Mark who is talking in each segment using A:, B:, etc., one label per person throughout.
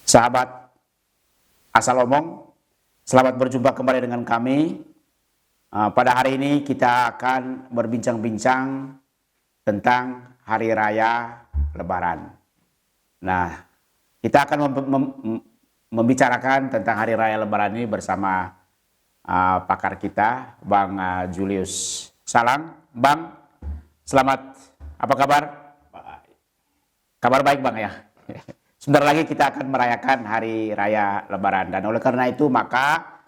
A: Sahabat Asal Omong, selamat berjumpa kembali dengan kami. Pada hari ini kita akan berbincang-bincang tentang Hari Raya Lebaran. Nah, kita akan membicarakan tentang Hari Raya Lebaran ini bersama pakar kita, Bang Julius. Salam, Bang. Selamat, apa kabar? Kabar baik, Bang ya. Sebentar lagi kita akan merayakan Hari Raya Lebaran, dan oleh karena itu maka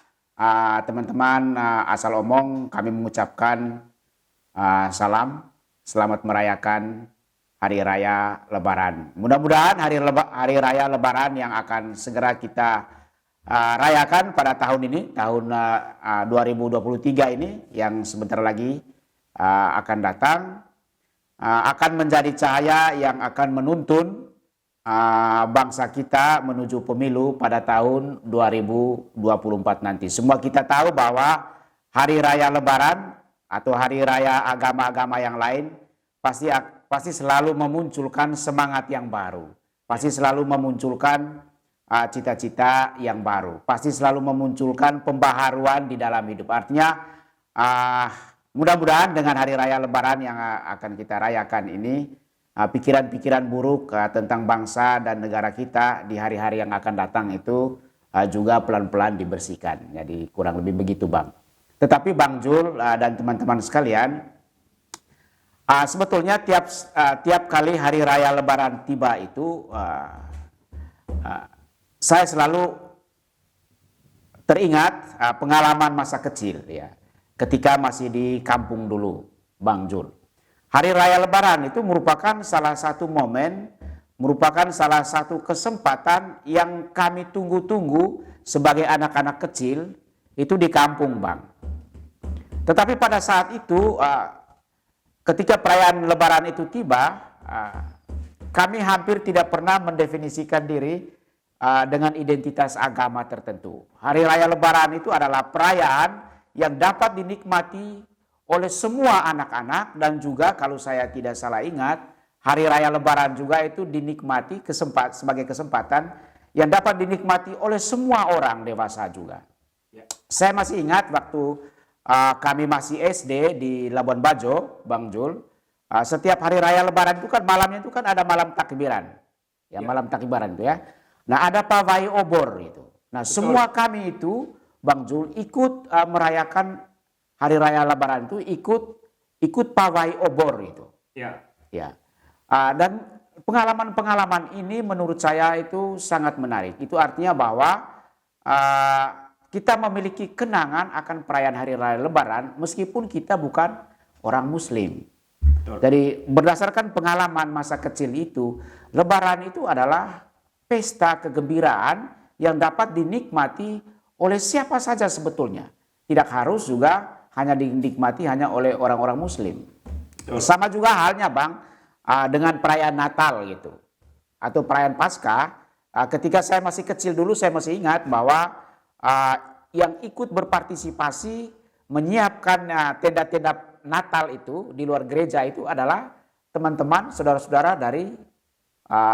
A: teman-teman Asal Omong, kami mengucapkan selamat merayakan Hari Raya Lebaran. Mudah-mudahan Hari Raya Lebaran yang akan segera kita rayakan pada tahun ini, tahun 2023 ini yang sebentar lagi akan datang, akan menjadi cahaya yang akan menuntun bangsa kita menuju pemilu pada tahun 2024 nanti. Semua kita tahu bahwa Hari Raya Lebaran atau Hari Raya agama-agama yang lain pasti selalu memunculkan semangat yang baru, pasti selalu memunculkan cita-cita yang baru, pasti selalu memunculkan pembaharuan di dalam hidup. Artinya mudah-mudahan dengan Hari Raya Lebaran yang akan kita rayakan ini, pikiran-pikiran buruk tentang bangsa dan negara kita di hari-hari yang akan datang itu juga pelan-pelan dibersihkan. Jadi kurang lebih begitu, Bang. Tetapi Bang Jul dan teman-teman sekalian, sebetulnya tiap kali Hari Raya Lebaran tiba itu saya selalu teringat pengalaman masa kecil ya, ketika masih di kampung dulu, Bang Jul. Hari Raya Lebaran itu merupakan salah satu momen, merupakan salah satu kesempatan yang kami tunggu-tunggu sebagai anak-anak kecil itu di kampung, Bang. Tetapi pada saat itu, ketika perayaan Lebaran itu tiba, kami hampir tidak pernah mendefinisikan diri dengan identitas agama tertentu. Hari Raya Lebaran itu adalah perayaan yang dapat dinikmati oleh semua anak-anak, dan juga kalau saya tidak salah ingat, Hari Raya Lebaran juga itu dinikmati sebagai kesempatan yang dapat dinikmati oleh semua orang dewasa juga. Ya. Saya masih ingat waktu kami masih SD di Labuan Bajo, Bang Jul, setiap Hari Raya Lebaran itu kan malamnya itu kan ada malam takbiran, ya, malam takbiran itu ya. Nah, ada pawai obor itu. Nah, betul. Semua kami itu, Bang Jul, ikut merayakan Hari Raya Lebaran itu, ikut pawai obor itu. Ya. Ya. Dan pengalaman-pengalaman ini menurut saya itu sangat menarik. Itu artinya bahwa kita memiliki kenangan akan perayaan Hari Raya Lebaran meskipun kita bukan orang Muslim. Betul. Jadi berdasarkan pengalaman masa kecil itu, Lebaran itu adalah pesta kegembiraan yang dapat dinikmati oleh siapa saja sebetulnya. Tidak harus juga hanya dinikmati hanya oleh orang-orang Muslim. Betul. Sama juga halnya, Bang, dengan perayaan Natal gitu, atau perayaan Paskah. Ketika saya masih kecil dulu, saya masih ingat bahwa yang ikut berpartisipasi menyiapkan tenda-tenda Natal itu di luar gereja itu adalah teman-teman, saudara-saudara dari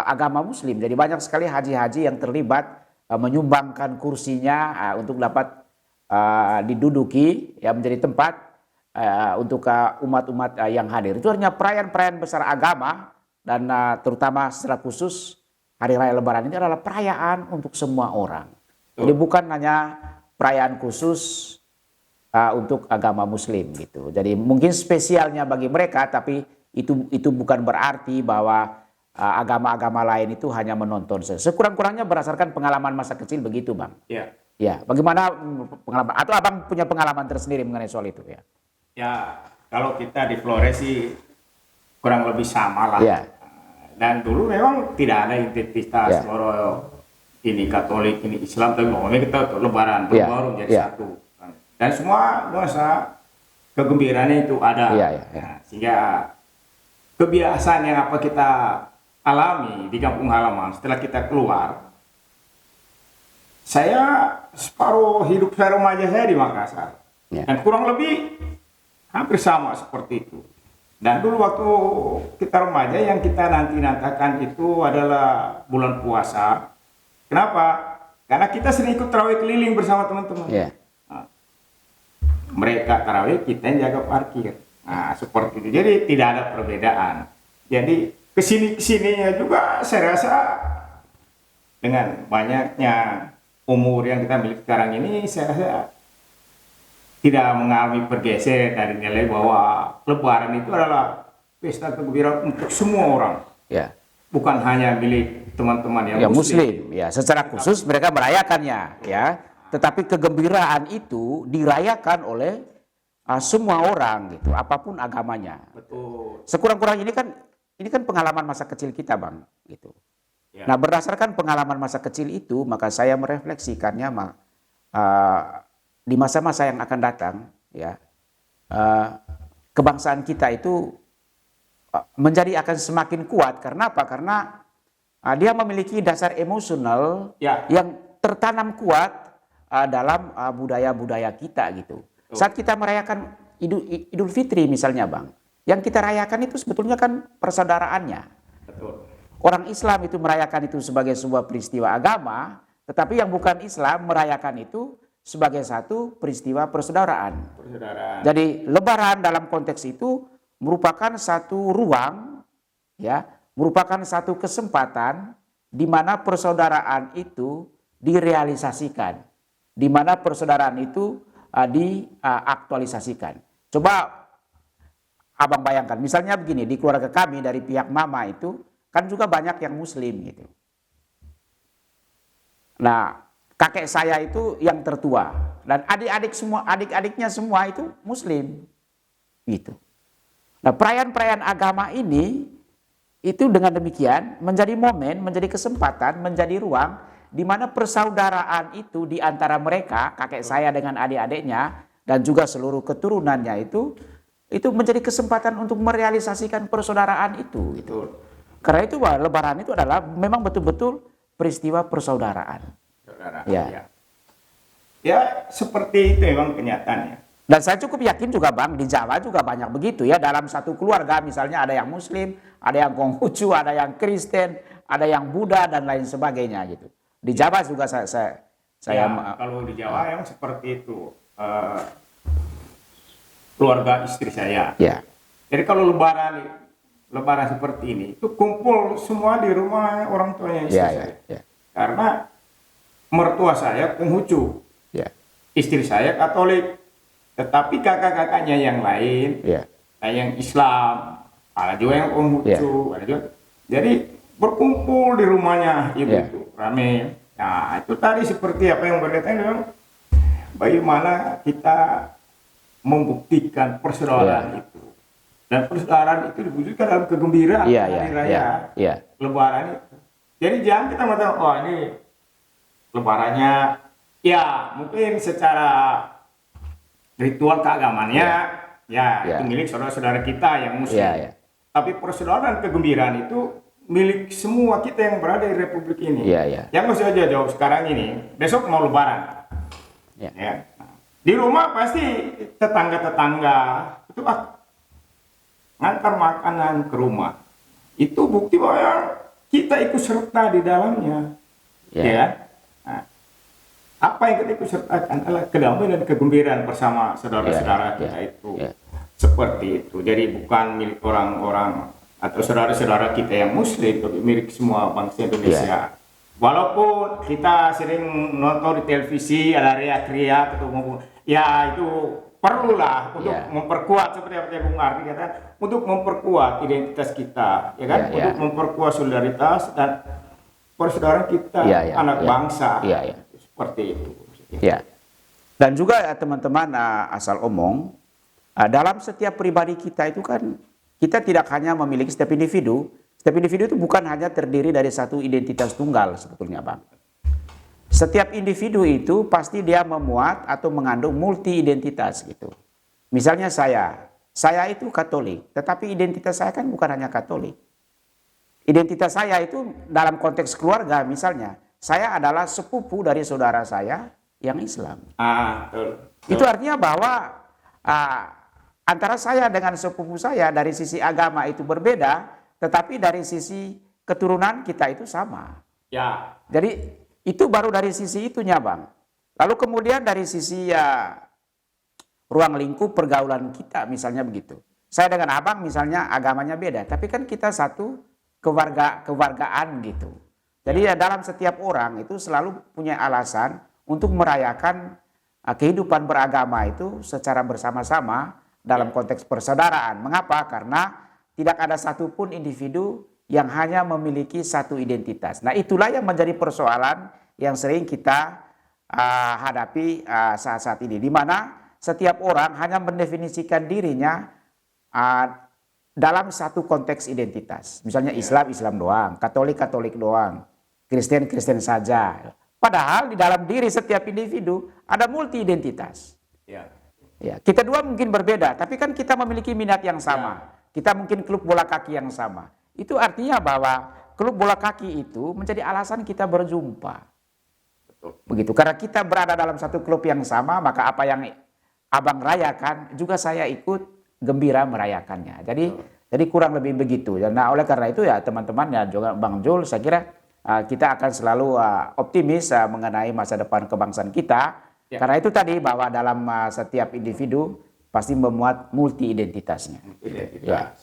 A: agama Muslim. Jadi banyak sekali haji-haji yang terlibat menyumbangkan kursinya untuk dapat diduduki, ya, menjadi tempat untuk umat-umat yang hadir. Itu hanya perayaan-perayaan besar agama, dan terutama secara khusus Hari Raya Lebaran ini adalah perayaan untuk semua orang. Jadi bukan hanya perayaan khusus untuk agama Muslim gitu. Jadi mungkin spesialnya bagi mereka, tapi itu bukan berarti bahwa agama-agama lain itu hanya menonton. Sekurang-kurangnya berdasarkan pengalaman masa kecil begitu, Bang. Ya. Ya, bagaimana pengalaman? Atau Abang punya pengalaman tersendiri mengenai soal itu ya?
B: Ya, kalau kita di Flores sih kurang lebih sama lah. Ya. Dan dulu memang tidak ada identitas ini Katolik, ini Islam, tapi pokoknya kita Lebaran baru jadi satu. Dan semua nuansa kegembiraannya itu ada. Nah, sehingga kebiasaan yang apa kita alami di kampung halaman setelah kita keluar. Saya separuh hidup saya remaja saya di Makassar, dan kurang lebih hampir sama seperti itu. Dan dulu waktu kita remaja yang kita nanti-nantikan itu adalah bulan puasa, Kenapa? Karena kita sering ikut tarawih keliling bersama teman-teman.
A: Ya.
B: Nah, mereka tarawih, kita yang jaga parkir. Nah, seperti itu. Jadi tidak ada perbedaan. Jadi kesininya juga saya rasa dengan banyaknya umur yang kita miliki sekarang ini, saya rasa tidak mengalami pergeseran dari nilai bahwa Lebaran itu adalah pesta kegembiraan untuk semua orang.
A: Ya.
B: Bukan hanya milik teman-teman yang
A: Muslim. Ya, secara khusus mereka merayakannya, ya. Tetapi kegembiraan itu dirayakan oleh semua orang gitu, apapun agamanya.
B: Betul.
A: Sekurang-kurangnya ini kan pengalaman masa kecil kita, Bang, gitu.
B: Ya.
A: Nah, berdasarkan pengalaman masa kecil itu, maka saya merefleksikannya di masa-masa yang akan datang, ya, kebangsaan kita itu menjadi akan semakin kuat. Karena apa? Karena dia memiliki dasar emosional yang tertanam kuat dalam budaya-budaya kita gitu. Saat kita merayakan Idul Fitri misalnya, Bang, yang kita rayakan itu sebetulnya kan persaudaraannya.
B: Betul.
A: Orang Islam itu merayakan itu sebagai sebuah peristiwa agama, tetapi yang bukan Islam merayakan itu sebagai satu peristiwa persaudaraan. Jadi Lebaran dalam konteks itu merupakan satu ruang, ya, merupakan satu kesempatan di mana persaudaraan itu direalisasikan, di mana persaudaraan itu diaktualisasikan. Coba Abang bayangkan, misalnya begini, di keluarga kami dari pihak mama itu kan juga banyak yang Muslim gitu. Nah, kakek saya itu yang tertua dan adik-adiknya semua itu Muslim, gitu. Nah, perayaan-perayaan agama ini itu dengan demikian menjadi momen, menjadi kesempatan, menjadi ruang di mana persaudaraan itu di antara mereka, kakek saya dengan adik-adiknya dan juga seluruh keturunannya itu menjadi kesempatan untuk merealisasikan persaudaraan itu. Gitu. Karena itu Lebaran itu adalah memang betul-betul peristiwa persaudaraan.
B: Ya, seperti itu memang kenyataannya.
A: Dan saya cukup yakin juga, Bang, di Jawa juga banyak begitu ya. Dalam satu keluarga misalnya ada yang Muslim, ada yang Konghucu, ada yang Kristen, ada yang Buddha dan lain sebagainya gitu. Di Jawa juga saya
B: kalau di Jawa yang seperti itu. Keluarga istri saya.
A: Ya.
B: Jadi kalau lebaran seperti ini, itu kumpul semua di rumah orang tuanya istri saya.
A: Ya.
B: Karena mertua saya Konghucu.
A: Ya.
B: Istri saya Katolik. Tetapi kakak-kakaknya yang lain, yang Islam, ada juga yang Konghucu, ada juga. Jadi berkumpul di rumahnya ibu itu rame. Nah, itu tadi seperti apa yang berkaitan dengan bagaimana kita membuktikan persaudaraan itu. Dan persaudaraan itu diwujudkan dalam kegembiraan hari raya Lebaran itu. Jadi jangan kita mengatakan, oh ini Lebarannya, ya mungkin secara ritual keagamannya, itu milik saudara-saudara kita yang Muslim. Tapi persaudaraan kegembiraan itu milik semua kita yang berada di Republik ini. Yang masih aja jauh sekarang ini, besok mau Lebaran. Di rumah pasti tetangga-tetangga itu ngantar makanan ke rumah. Itu bukti bahwa kita ikut serta di dalamnya. Nah, apa yang kita ikut sertakan adalah kedamaian dan kegembiraan bersama saudara-saudara kita itu. Seperti itu. Jadi bukan milik orang-orang atau saudara-saudara kita yang Muslim, tapi milik semua bangsa Indonesia. Walaupun kita sering nonton di televisi ada riak-riak atau ya itu perlulah untuk memperkuat seperti apa yang Bung Ardi katakan, untuk memperkuat identitas kita, ya kan, untuk memperkuat solidaritas dan persaudaraan kita anak bangsa, seperti itu.
A: Dan juga teman-teman asal omong, dalam setiap pribadi kita itu kan kita tidak hanya memiliki setiap individu. Setiap individu itu bukan hanya terdiri dari satu identitas tunggal sebetulnya, Bang. Setiap individu itu pasti dia memuat atau mengandung multi identitas gitu. Misalnya saya itu Katolik, tetapi identitas saya kan bukan hanya Katolik. Identitas saya itu dalam konteks keluarga misalnya, saya adalah sepupu dari saudara saya yang Islam.
B: Betul.
A: Itu artinya bahwa antara saya dengan sepupu saya dari sisi agama itu berbeda, tetapi dari sisi keturunan kita itu sama. Jadi Itu baru dari sisi itunya, Bang. Lalu kemudian dari sisi ruang lingkup pergaulan kita misalnya begitu. Saya dengan Abang misalnya agamanya beda, tapi kan kita satu kewargaan gitu. Jadi ya dalam setiap orang itu selalu punya alasan untuk merayakan kehidupan beragama itu secara bersama-sama dalam konteks persaudaraan. Mengapa? Karena tidak ada satupun individu yang hanya memiliki satu identitas. Nah, itulah yang menjadi persoalan yang sering kita hadapi saat-saat ini, di mana setiap orang hanya mendefinisikan dirinya dalam satu konteks identitas. Misalnya Islam, Islam doang, Katolik, Katolik doang, Kristen, Kristen saja. Padahal di dalam diri setiap individu ada multi identitas. Ya, kita dua mungkin berbeda, tapi kan kita memiliki minat yang sama. Kita mungkin klub bola kaki yang sama. Itu artinya bahwa klub bola kaki itu menjadi alasan kita berjumpa. Begitu, karena kita berada dalam satu klub yang sama, maka apa yang Abang rayakan juga saya ikut gembira merayakannya. Jadi kurang lebih begitu. Nah, oleh karena itu ya teman-teman ya juga Bang Jul, saya kira kita akan selalu optimis mengenai masa depan kebangsaan kita. Karena itu tadi bahwa dalam setiap individu pasti memuat multi identitasnya. Ya.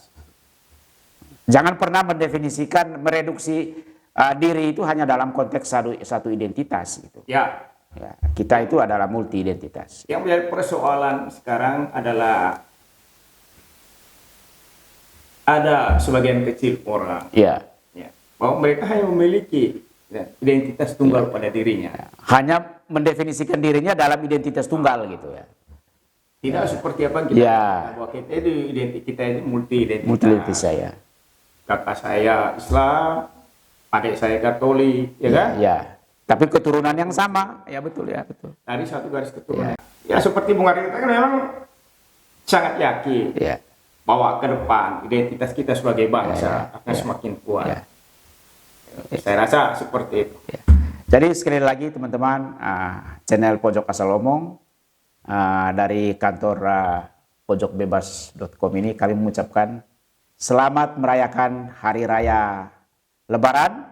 A: Jangan pernah mendefinisikan, mereduksi diri itu hanya dalam konteks satu identitas gitu. Ya, kita itu adalah multi identitas.
B: Yang menjadi persoalan sekarang adalah ada sebagian kecil orang bahwa mereka hanya memiliki identitas tunggal pada dirinya.
A: Hanya mendefinisikan dirinya dalam identitas tunggal gitu ya.
B: Tidak seperti apa kita bahwa kita itu multi identitas.
A: Multi identitas saya.
B: Kakak saya Islam, adik saya Katolik, ya kan?
A: Ya. Tapi keturunan yang sama, ya betul ya betul.
B: Dari satu garis keturunan. Ya seperti Bung Ari katakan memang sangat yakin bahwa ke depan identitas kita sebagai bangsa akan semakin kuat. Saya rasa seperti itu.
A: Jadi sekali lagi teman-teman, channel Pojok Asal Omong dari kantor pojokbebas.com ini kami mengucapkan selamat merayakan Hari Raya Lebaran,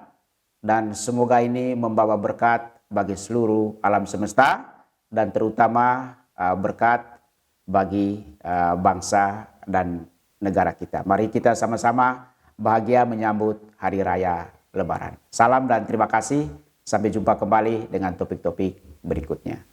A: dan semoga ini membawa berkat bagi seluruh alam semesta dan terutama berkat bagi bangsa dan negara kita. Mari kita sama-sama bahagia menyambut Hari Raya Lebaran. Salam dan terima kasih. Sampai jumpa kembali dengan topik-topik berikutnya.